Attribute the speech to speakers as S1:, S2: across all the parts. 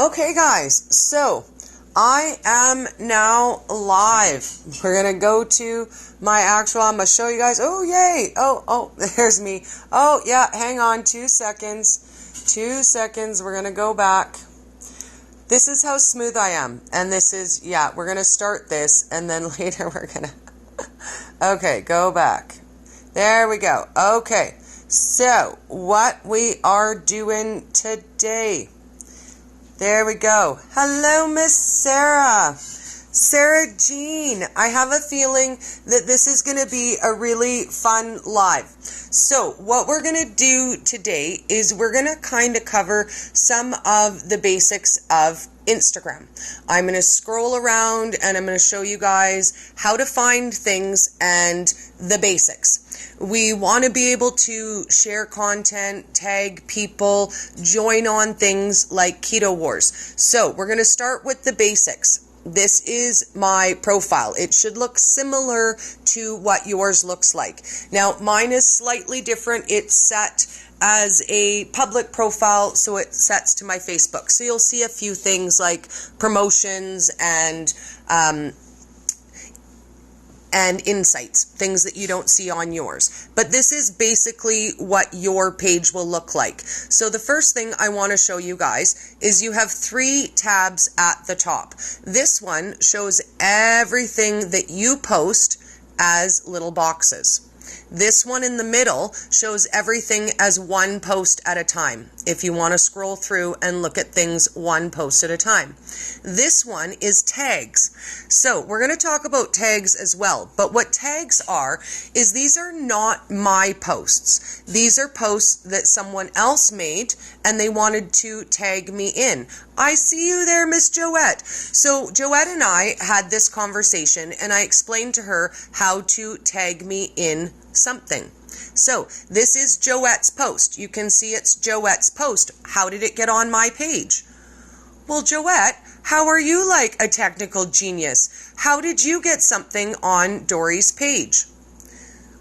S1: Okay, guys, so I am now live. We're going to go to my actual, I'm going to show you guys. Oh, yay. Oh, there's me. Oh, yeah, hang on 2 seconds. 2 seconds. We're going to go back. This is how smooth I am. And this is, yeah, we're going to start this and then later we're going to, okay, go back. There we go. Okay, so what we are doing today. There we go. Hello, Miss Sarah. Sarah Jean. I have a feeling that this is going to be a really fun live. So what we're going to do today is we're going to kind of cover some of the basics of Instagram. I'm going to scroll around and I'm going to show you guys how to find things and the basics. We want to be able to share content, tag people, join on things like ketowars. So we're going to start with the basics. This is my profile. It should look similar to what yours looks like. Now, mine is slightly different. It's set as a public profile, so it sets to my Facebook. So you'll see a few things like promotions and insights, things that you don't see on yours. But this is basically what your page will look like. So the first thing I want to show you guys is you have 3 tabs at the top. This one shows everything that you post as little boxes. This one in the middle shows everything as one post at a time, if you want to scroll through and look at things one post at a time. This one is tags. So we're going to talk about tags as well, but what tags are is these are not my posts. These are posts that someone else made and they wanted to tag me in. I see you there, Miss Joette. So Joette and I had this conversation and I explained to her how to tag me in something. So this is Joette's post. You can see it's Joette's post. How did it get on my page? Well, Joette, how are you like a technical genius? How did you get something on Dori's page?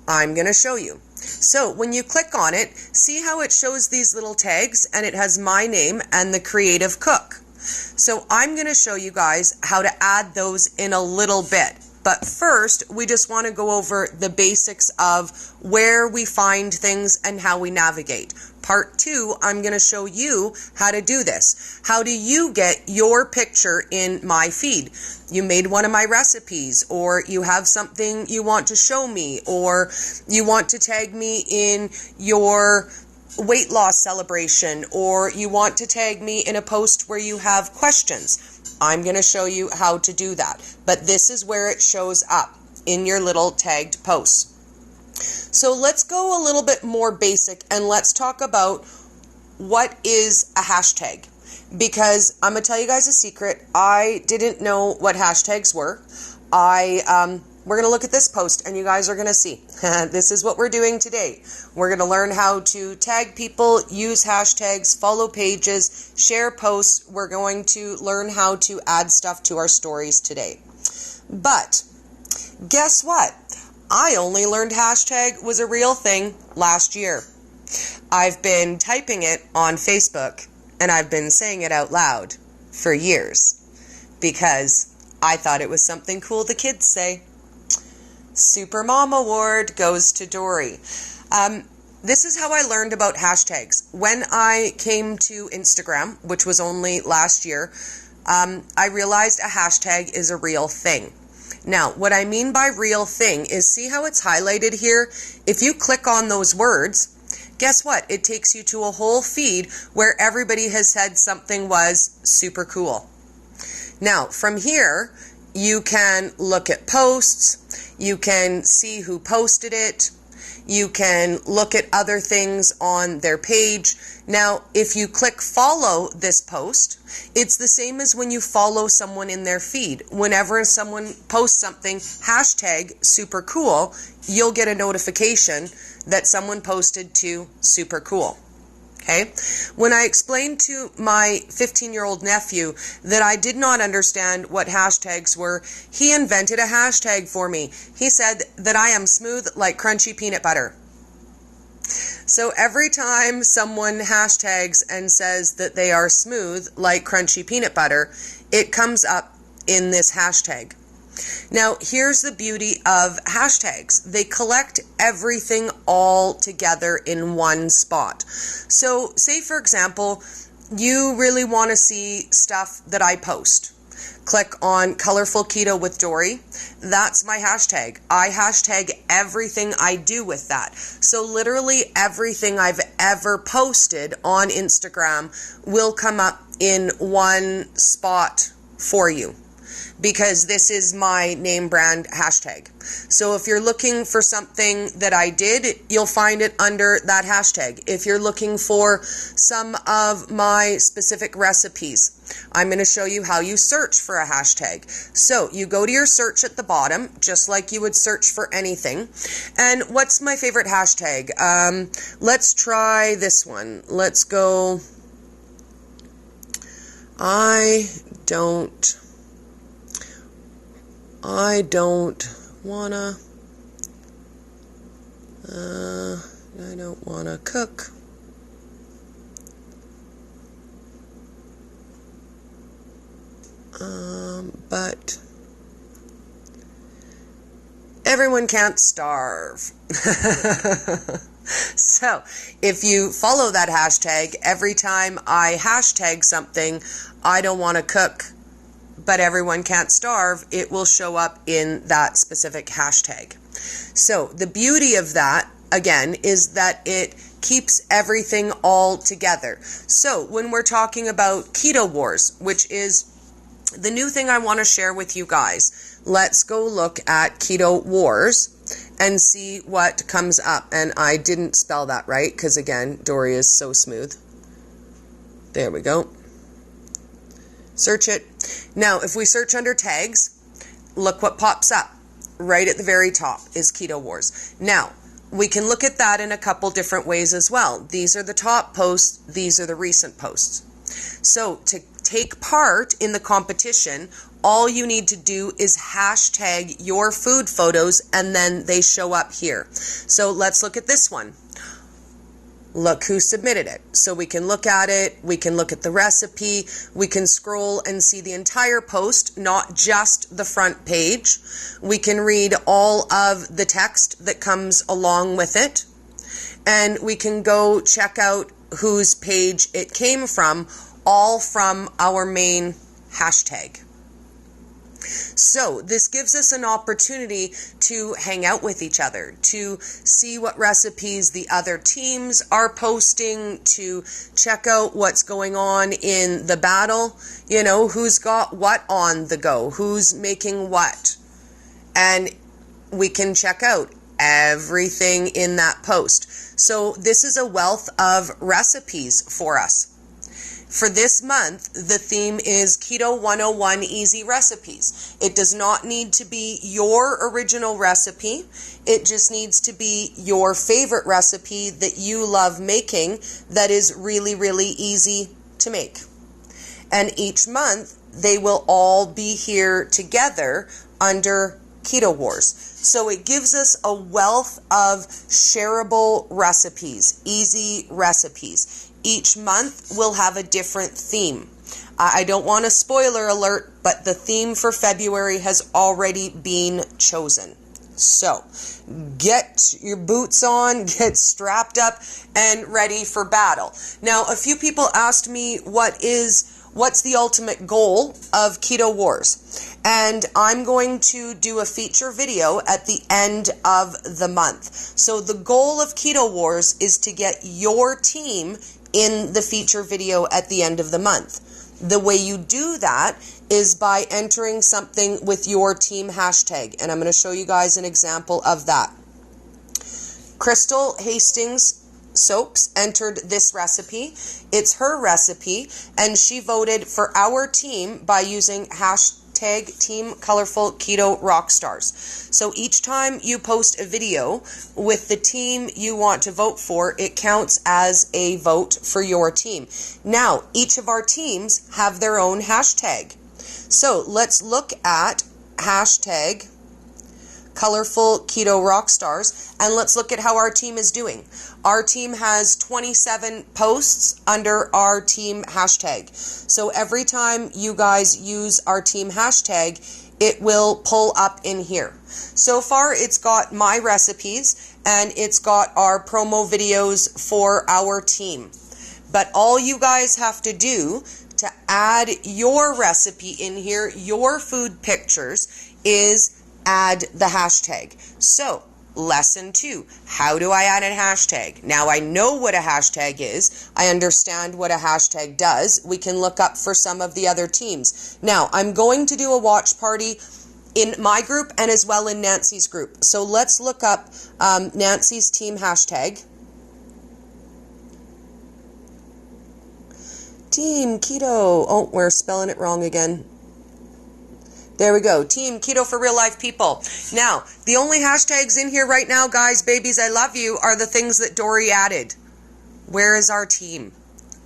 S1: I'm going to show you. So when you click on it, see how it shows these little tags and it has my name and the creative cook. So I'm going to show you guys how to add those in a little bit. But first, we just want to go over the basics of where we find things and how we navigate. Part 2, I'm going to show you how to do this. How do you get your picture in my feed? You made one of my recipes, or you have something you want to show me, or you want to tag me in your weight loss celebration, or you want to tag me in a post where you have questions. I'm going to show you how to do that. But this is where it shows up in your little tagged posts. So let's go a little bit more basic and let's talk about what is a hashtag. Because I'm going to tell you guys a secret. I didn't know what hashtags were. We're going to look at this post and you guys are going to see. This is what we're doing today. We're going to learn how to tag people, use hashtags, follow pages, share posts. We're going to learn how to add stuff to our stories today. But guess what? I only learned hashtag was a real thing last year. I've been typing it on Facebook and I've been saying it out loud for years because I thought it was something cool the kids say. Super Mom Award goes to Dori. This is how I learned about hashtags. When I came to Instagram, which was only last year, I realized a hashtag is a real thing. Now, what I mean by real thing is, see how it's highlighted here? If you click on those words, guess what? It takes you to a whole feed where everybody has said something was super cool. Now, from here, you can look at posts, you can see who posted it, you can look at other things on their page. Now, if you click follow this post, it's the same as when you follow someone in their feed. Whenever someone posts something, hashtag super cool, you'll get a notification that someone posted to super cool. Okay? When I explained to my 15-year-old nephew that I did not understand what hashtags were, he invented a hashtag for me. He said that I am smooth like crunchy peanut butter. So every time someone hashtags and says that they are smooth like crunchy peanut butter, it comes up in this hashtag. Now, here's the beauty of hashtags. They collect everything all together in one spot. So, say for example, you really want to see stuff that I post. Click on Colorful Keto with Dori. That's my hashtag. I hashtag everything I do with that. So literally everything I've ever posted on Instagram will come up in one spot for you, because this is my name brand hashtag. So if you're looking for something that I did, you'll find it under that hashtag. If you're looking for some of my specific recipes, I'm going to show you how you search for a hashtag. So you go to your search at the bottom, just like you would search for anything. And what's my favorite hashtag? Let's try this one. Let's go. I don't wanna cook. But everyone can't starve. So if you follow that hashtag, every time I hashtag something, I don't want to cook, but everyone can't starve, it will show up in that specific hashtag. So the beauty of that, again, is that it keeps everything all together. So when we're talking about Keto Wars, which is the new thing I want to share with you guys, let's go look at Keto Wars and see what comes up. And I didn't spell that right because, again, Dori is so smooth. There we go. Search it. Now, if we search under tags, look what pops up. Right at the very top is Keto Wars. Now, we can look at that in a couple different ways as well. These are the top posts. These are the recent posts. So to take part in the competition, all you need to do is hashtag your food photos and then they show up here. So let's look at this one. Look who submitted it. So we can look at it, we can look at the recipe, we can scroll and see the entire post, not just the front page. We can read all of the text that comes along with it. And we can go check out whose page it came from, all from our main hashtag. So this gives us an opportunity to hang out with each other, to see what recipes the other teams are posting, to check out what's going on in the battle, you know, who's got what on the go, who's making what. And we can check out everything in that post. So this is a wealth of recipes for us. For this month, the theme is Keto 101 Easy Recipes. It does not need to be your original recipe. It just needs to be your favorite recipe that you love making that is really, really easy to make. And each month, they will all be here together under Keto Wars. So it gives us a wealth of shareable recipes, easy recipes. Each month will have a different theme. I don't want a spoiler alert, but the theme for February has already been chosen. So get your boots on, get strapped up, and ready for battle. Now, a few people asked me what's the ultimate goal of Keto Wars? And I'm going to do a feature video at the end of the month. So the goal of Keto Wars is to get your team in the feature video at the end of the month. The way you do that is by entering something with your team hashtag. And I'm going to show you guys an example of that. Crystal Hastings Soaps entered this recipe. It's her recipe, and she voted for our team by using hashtag Team Colorful Keto Rockstars. So each time you post a video with the team you want to vote for, it counts as a vote for your team. Now, each of our teams have their own hashtag. So let's look at hashtag Colorful Keto Rock Stars, and let's look at how our team is doing. Our team has 27 posts under our team hashtag. So every time you guys use our team hashtag, it will pull up in here. So far, it's got my recipes and it's got our promo videos for our team. But all you guys have to do to add your recipe in here, your food pictures, is add the hashtag. So, lesson 2, how do I add a hashtag? Now I know what a hashtag is. I understand what a hashtag does. We can look up for some of the other teams. Now, I'm going to do a watch party in my group and as well in Nancy's group. So let's look up Nancy's team hashtag. Team Keto. Oh, we're spelling it wrong again. There we go. Team Keto for Real Life People. Now, the only hashtags in here right now, guys, babies, I love you, are the things that Dori added. Where is our team?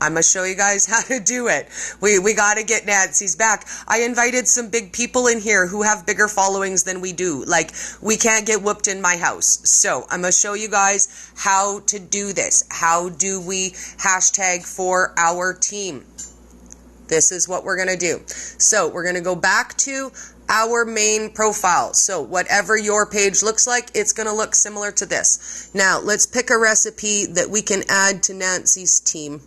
S1: I'm going to show you guys how to do it. We got to get Nancy's back. I invited some big people in here who have bigger followings than we do. Like, we can't get whooped in my house. So, I'm going to show you guys how to do this. How do we hashtag for our team? This is what we're going to do. So, we're going to go back to our main profile. So, whatever your page looks like, it's going to look similar to this. Now, let's pick a recipe that we can add to Nancy's team.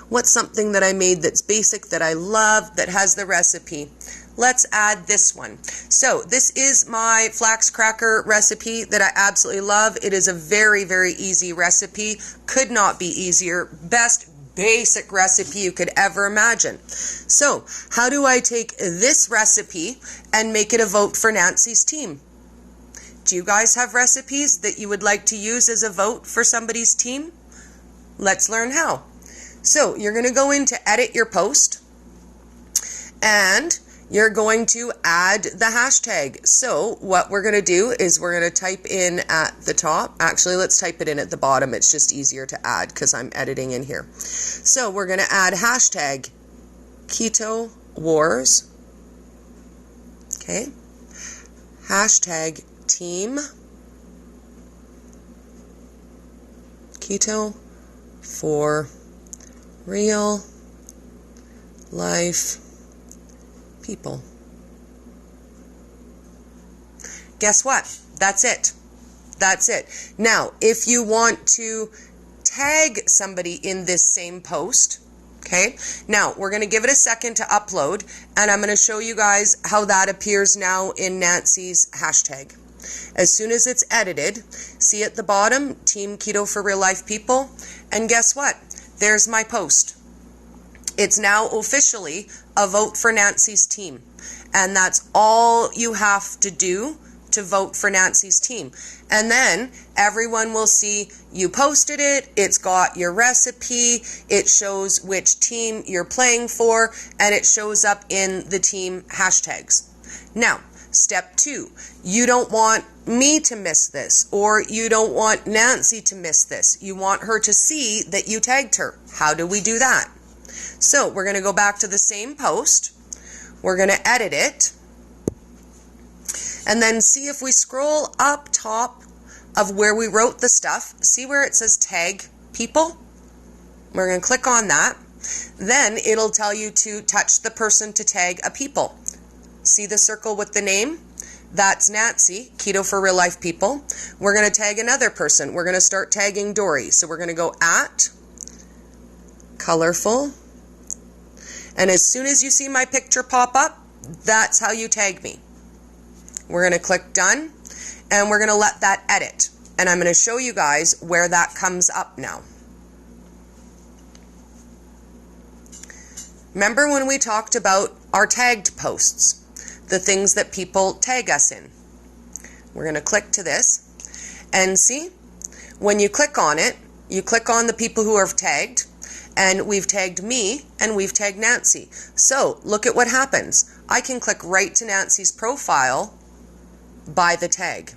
S1: What's something that I made that's basic, that I love, that has the recipe? Let's add this one. So, this is my flax cracker recipe that I absolutely love. It is a very, very easy recipe. Could not be easier. Best basic recipe you could ever imagine. So, how do I take this recipe and make it a vote for Nancy's team? Do you guys have recipes that you would like to use as a vote for somebody's team? Let's learn how. So, you're going to go in to edit your post and you're going to add the hashtag. So what we're going to do is we're going to type in at the top. Actually, let's type it in at the bottom. It's just easier to add because I'm editing in here. So we're going to add hashtag ketowars. Okay. Hashtag team keto for real life people. Guess what? That's it. That's it. Now, if you want to tag somebody in this same post, okay, now we're going to give it a second to upload, and I'm going to show you guys how that appears now in Nancy's hashtag. As soon as it's edited, see at the bottom, Team Keto for Real Life People, and guess what? There's my post. It's now officially a vote for Nancy's team. And that's all you have to do to vote for Nancy's team. And then everyone will see you posted it, it's got your recipe, it shows which team you're playing for, and it shows up in the team hashtags. Now, step 2, you don't want me to miss this, or you don't want Nancy to miss this. You want her to see that you tagged her. How do we do that? So we're going to go back to the same post. We're going to edit it. And then see if we scroll up top of where we wrote the stuff. See where it says tag people? We're going to click on that. Then it'll tell you to touch the person to tag a people. See the circle with the name? That's Nancy, Keto for Real Life People. We're going to tag another person. We're going to start tagging Dori. So we're going to go at colorful. And as soon as you see my picture pop up, that's how you tag me. We're going to click done, and we're going to let that edit. And I'm going to show you guys where that comes up now. Remember when we talked about our tagged posts, the things that people tag us in? We're going to click to this, and see, when you click on it, you click on the people who are tagged, and we've tagged me, and we've tagged Nancy. So, look at what happens. I can click right to Nancy's profile by the tag.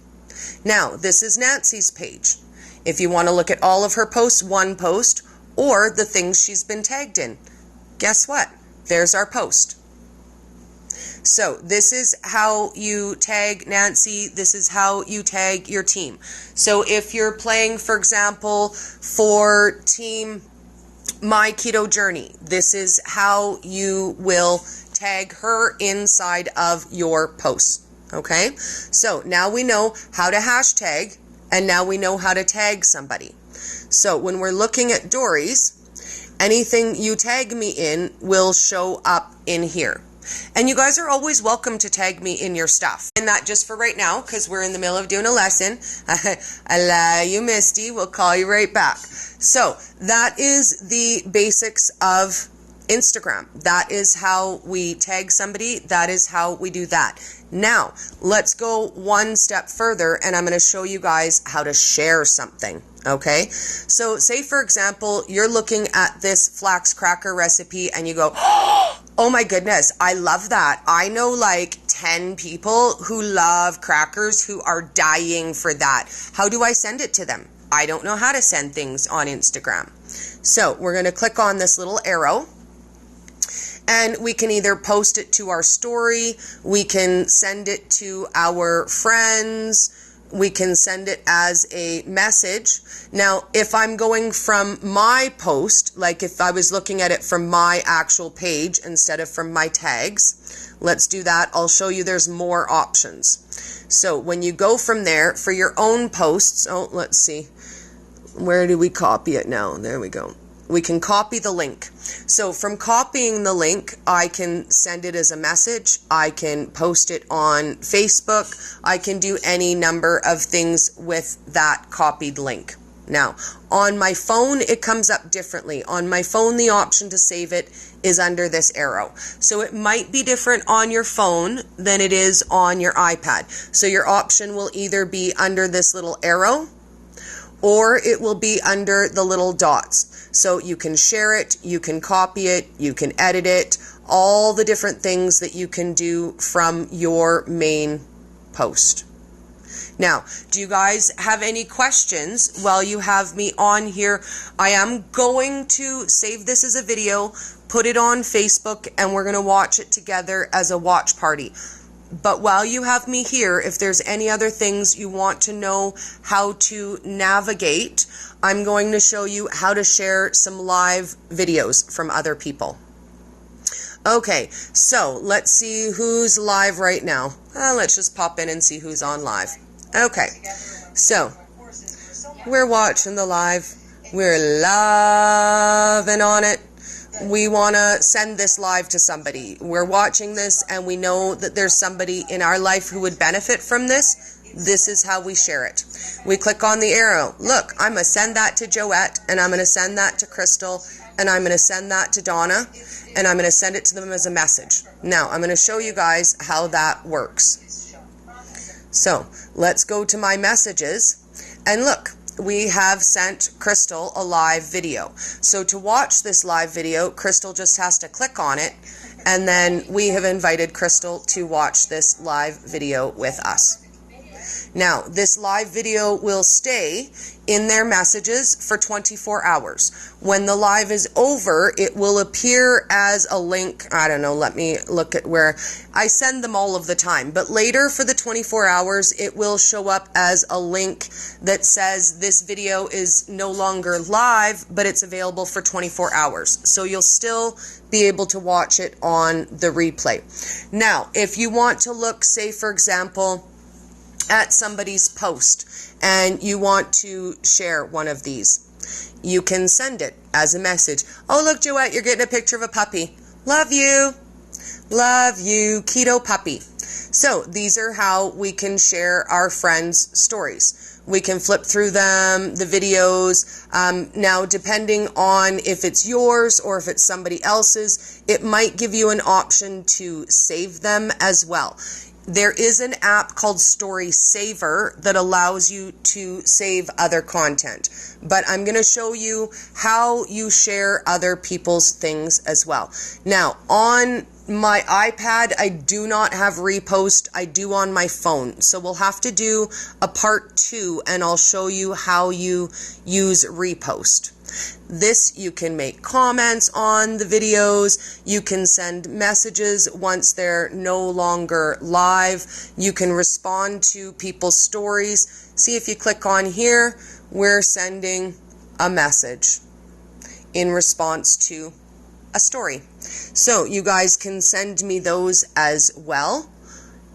S1: Now, this is Nancy's page. If you want to look at all of her posts, one post, or the things she's been tagged in, guess what? There's our post. So this is how you tag Nancy. This is how you tag your team. So if you're playing, for example, for team My Keto Journey, this is how you will tag her inside of your posts. Okay, so now we know how to hashtag, and now we know how to tag somebody. So when we're looking at Dori's, anything you tag me in will show up in here. And you guys are always welcome to tag me in your stuff. And that just for right now, because we're in the middle of doing a lesson. I love you, Misty. We'll call you right back. So that is the basics of Instagram. That is how we tag somebody. That is how we do that. Now, let's go one step further, and I'm going to show you guys how to share something. Okay, so say for example, you're looking at this flax cracker recipe and you go, oh my goodness, I love that. I know like 10 people who love crackers who are dying for that. How do I send it to them? I don't know how to send things on Instagram. So we're going to click on this little arrow. And we can either post it to our story, we can send it to our friends, we can send it as a message. Now, if I'm going from my post, like if I was looking at it from my actual page instead of from my tags, let's do that. I'll show you there's more options. So when you go from there for your own posts, let's see, where do we copy it now? There we go. We can copy the link. So from copying the link, I can send it as a message. I can post it on Facebook. I can do any number of things with that copied link. Now, on my phone, it comes up differently. On my phone, the option to save it is under this arrow. So it might be different on your phone than it is on your iPad. So your option will either be under this little arrow, or it will be under the little dots. So you can share it, you can copy it, you can edit it, all the different things that you can do from your main post. Now, do you guys have any questions while you have me on here? I am going to save this as a video, put it on Facebook, and we're going to watch it together as a watch party. But while you have me here, if there's any other things you want to know how to navigate, I'm going to show you how to share some live videos from other people. Okay, so let's see who's live right now. Let's just pop in and see who's on live. Okay, so we're watching the live. We're loving on it. We want to send this live to somebody. We're watching this and we know that there's somebody in our life who would benefit from this. This is how we share it. We click on the arrow. Look, I'm going to send that to Joette, and I'm going to send that to Crystal, and I'm going to send that to Donna, and I'm going to send it to them as a message. Now, I'm going to show you guys how that works. So, let's go to my messages, and look, we have sent Crystal a live video. So to watch this live video, Crystal just has to click on it, and then we have invited Crystal to watch this live video with us. Now, this live video will stay in their messages for 24 hours. When the live is over, it will appear as a link. I don't know, let me look at where I send them all of the time. But later for the 24 hours, it will show up as a link that says this video is no longer live, but it's available for 24 hours. So you'll still be able to watch it on the replay. Now, if you want to look, say for example, at somebody's post and you want to share one of these, you can send it as a message. Oh, look, Joette, you're getting a picture of a puppy. Love you. Love you, keto puppy. So these are how we can share our friends' stories. We can flip through them, the videos. Now, depending on if it's yours or if it's somebody else's, it might give you an option to save them as well. There is an app called Story Saver that allows you to save other content. But I'm going to show you how you share other people's things as well. Now, on my iPad, I do not have repost. I do on my phone. So we'll have to do a part 2 and I'll show you how you use repost. This, you can make comments on the videos, you can send messages once they're no longer live, you can respond to people's stories. See, if you click on here, we're sending a message in response to a story. So you guys can send me those as well.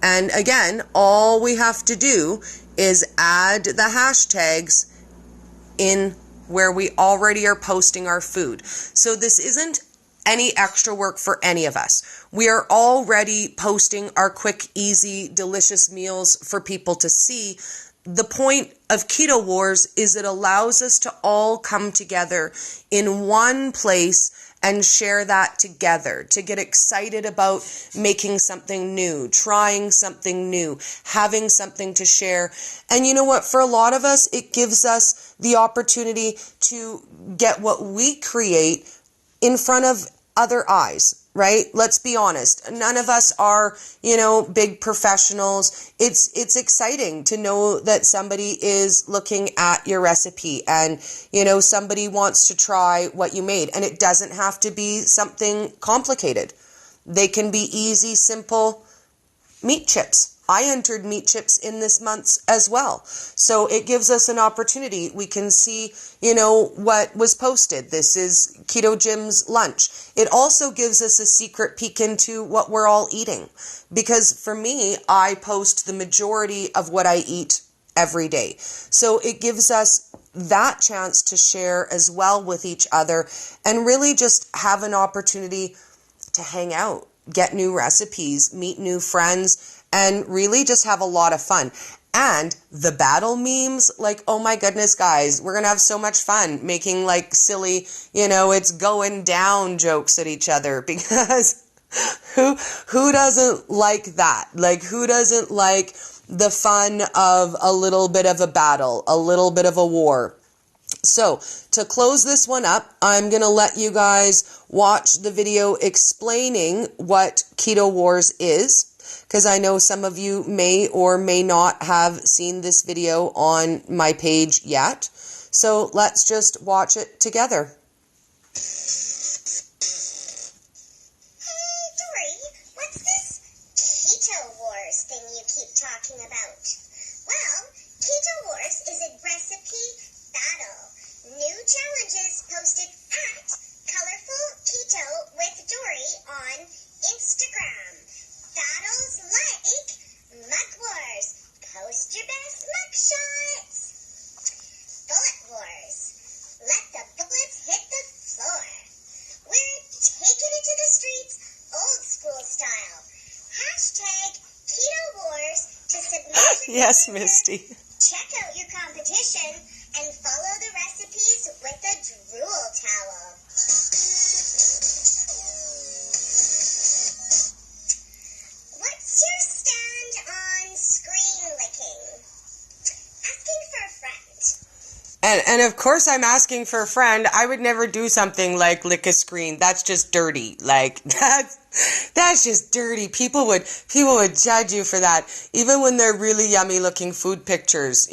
S1: And again, all we have to do is add the hashtags in where we already are posting our food. So this isn't any extra work for any of us. We are already posting our quick, easy, delicious meals for people to see. The point of Keto Wars is it allows us to all come together in one place and share that together, to get excited about making something new, trying something new, having something to share. And you know what? For a lot of us, it gives us the opportunity to get what we create in front of other eyes, right? Let's be honest. None of us are, big professionals. It's exciting to know that somebody is looking at your recipe and, somebody wants to try what you made. And it doesn't have to be something complicated. They can be easy, simple meat chips. I entered meat chips in this month's as well. So it gives us an opportunity. We can see, what was posted. This is Keto Jim's lunch. It also gives us a secret peek into what we're all eating. Because for me, I post the majority of what I eat every day. So it gives us that chance to share as well with each other and really just have an opportunity to hang out, get new recipes, meet new friends, and really just have a lot of fun. And the battle memes, oh my goodness, guys, we're going to have so much fun making silly, it's going down jokes at each other, because who doesn't like that? Who doesn't like the fun of a little bit of a battle, a little bit of a war? So to close this one up, I'm going to let you guys watch the video explaining what Keto Wars is, because I know some of you may or may not have seen this video on my page yet. So let's just watch it together.
S2: Hey, Dori, what's this Keto Wars thing you keep talking about? Well, Keto Wars is a recipe battle. New challenges posted at Colorful Keto with Dori on Instagram. Battles like Mug Wars. Post your best mug shots. Bullet Wars. Let the bullets hit the floor. We're taking it to the streets old school style. Hashtag Keto Wars to submit your
S1: Yes, Misty.
S2: Check out your competition and follow the recipes with a drool towel. What's your stand on screen licking? Asking for a friend.
S1: And of course I'm asking for a friend. I would never do something like lick a screen. That's just dirty. That's just dirty. People would judge you for that. Even when they're really yummy looking food pictures,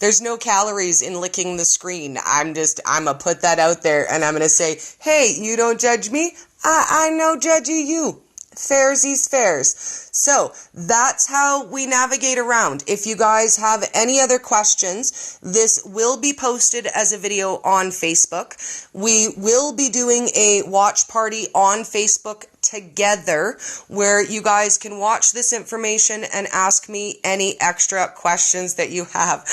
S1: there's no calories in licking the screen. I'm gonna put that out there and I'm gonna say, hey, you don't judge me. I no judgy you. Fairsies fairs. So that's how we navigate around. If you guys have any other questions, this will be posted as a video on Facebook. We will be doing a watch party on Facebook together where you guys can watch this information and ask me any extra questions that you have.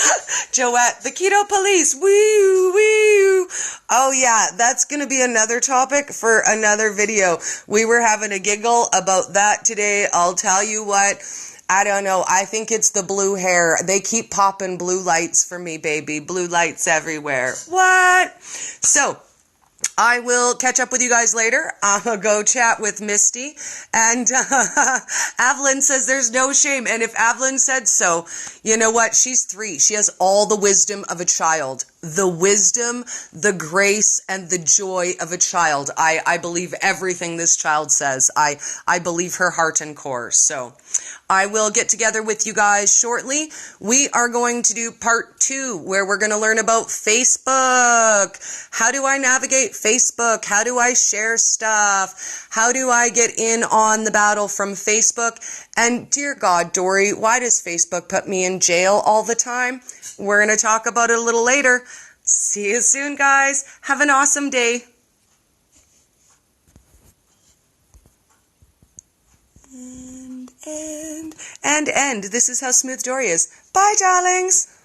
S1: Joette, the keto police, woo, woo. Oh yeah, that's going to be another topic for another video. We were having a giggle about that today. I'll tell you what, I don't know. I think it's the blue hair. They keep popping blue lights for me, baby. Blue lights everywhere. What? So, I will catch up with you guys later. I'm going to go chat with Misty. And Evelyn says there's no shame. And if Evelyn said so, you know what? She's 3. She has all the wisdom of a child. the wisdom, the grace, and the joy of a child. I believe everything this child says. I believe her heart and core. So I will get together with you guys shortly. We are going to do part 2, where we're going to learn about Facebook. How do I navigate Facebook? How do I share stuff? How do I get in on the battle from Facebook? And dear God, Dori, why does Facebook put me in jail all the time? We're going to talk about it a little later. See you soon, guys. Have an awesome day. And end. This is how smooth Dori is. Bye, darlings.